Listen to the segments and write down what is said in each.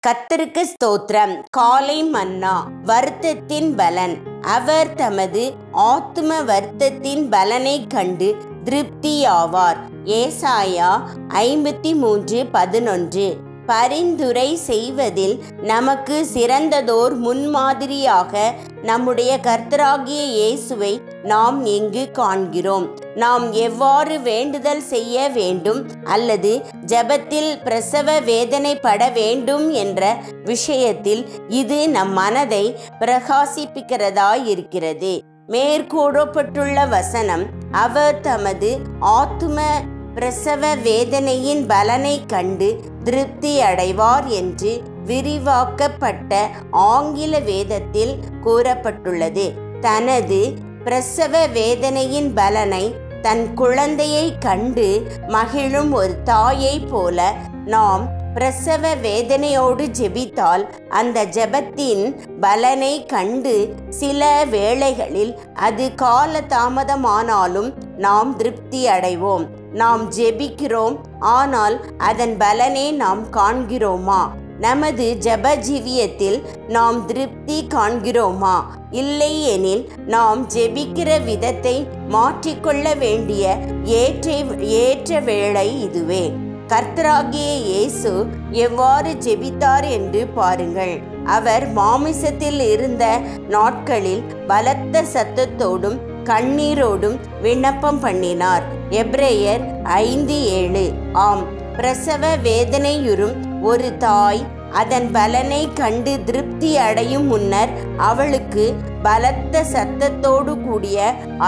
கர்த்தருக்கு ஸ்தோத்திரம். காலை மன்னா வருத்தத்தின் பலன். அவர் தமது ஆத்தும வருத்தத்தின் பலனை கண்டு திருப்தியாவார். ஏசாயா 53:11. பரிந்துரை செய்வதில் நமக்கு சிறந்ததோர் முன்மாதிரியாக நம்முடைய கர்த்தராகிய இயேசுவை நாம் எங்கு காண்கிறோம்? நாம் எவ்வாறு வேண்டுதல் செய்ய வேண்டும் அல்லது ஜெபத்தில் பிரசவ வேதனைப்பட வேண்டும் என்ற விஷயத்தில் இது நம் மனதை பிரகாசிப்பிக்கிறதாயிருக்கிறது. மேற்கூறப்பட்டுள்ள வசனம், அவர் தமது ஆத்தும பிரசவ வேதனையின் பலனை கண்டு திருப்தி அடைவார் என்று விரிவாக்கப்பட்ட ஆங்கில வேதத்தில் கூறப்பட்டுள்ளது. தனது பிரசவ வேதனையின் பலனை தன் குழந்தையை கண்டு மகிழும் ஒரு தாயை போல நாம் பிரசவ வேதனையோடு ஜெபித்தால் அந்த ஜெபத்தின் பலனை கண்டு சில வேளைகளில் அது கால தாமதமானாலும் நாம் திருப்தி அடைவோம். நாம் ஜெபிக்கிறோம், ஆனால் அதன் பலனை நாம் காண்கிறோமா? நமது ஜெப ஜீவியத்தில் நாம் திருப்தி காண்கிறோமா? இல்லை எனில் நாம் ஜெபிக்கிற விதத்தை மாற்றிக்கொள்ள வேண்டிய ஏற்ற வேளை இதுவே. கர்த்தராகிய இயேசு எவ்வாறு ஜெபித்தார் என்று பாருங்கள். அவர் மாமிசத்தில் இருந்த நாட்களில் பலத்த சத்தத்தோடும் கண்ணீரோடும் விண்ணப்பம் பண்ணினார். எபிரேயர் 5:7. ஆம், பிரசவ வேதனையுறும் ஒரு தாய் அதன் பலனை கண்டு திருப்தி அடையும் முன்னர் அவளுக்கு பலத்த சத்தத்தோடு கூடிய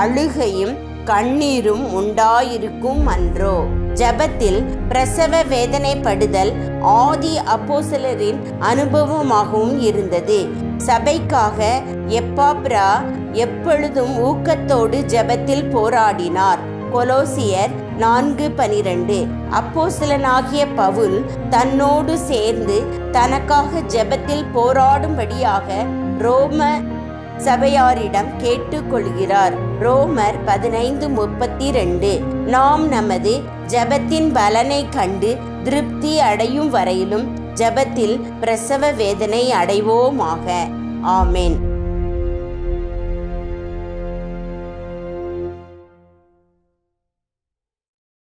அழுகையும் கண்ணீரும் உண்டாயிருக்கும் அன்றோ? ஜெபத்தில் பிரசவ வேதனைப்படுதல் ஆதி அப்போஸ்தலரின் அனுபவமாகவும் இருந்தது. சபைக்காக எப்பாப்ரா எப்பொழுதும் ஊக்கத்தோடு ஜெபத்தில் போராடினார். கொலோசியர் 4:12. அப்போஸ்தலனாகிய பவுல் தன்னோடு சேர்ந்து தனக்காக ஜெபத்தில் போராடும்படியாக ரோம சபையாரிடம் கேட்டுக்கொள்கிறார். ரோமர் 15:32. நாம் நமது ஜெபத்தின் பலனை கண்டு திருப்தி அடையும் வரையிலும் ஜெபத்தில் பிரசவ வேதனை அடைவோமாக. ஆமென்.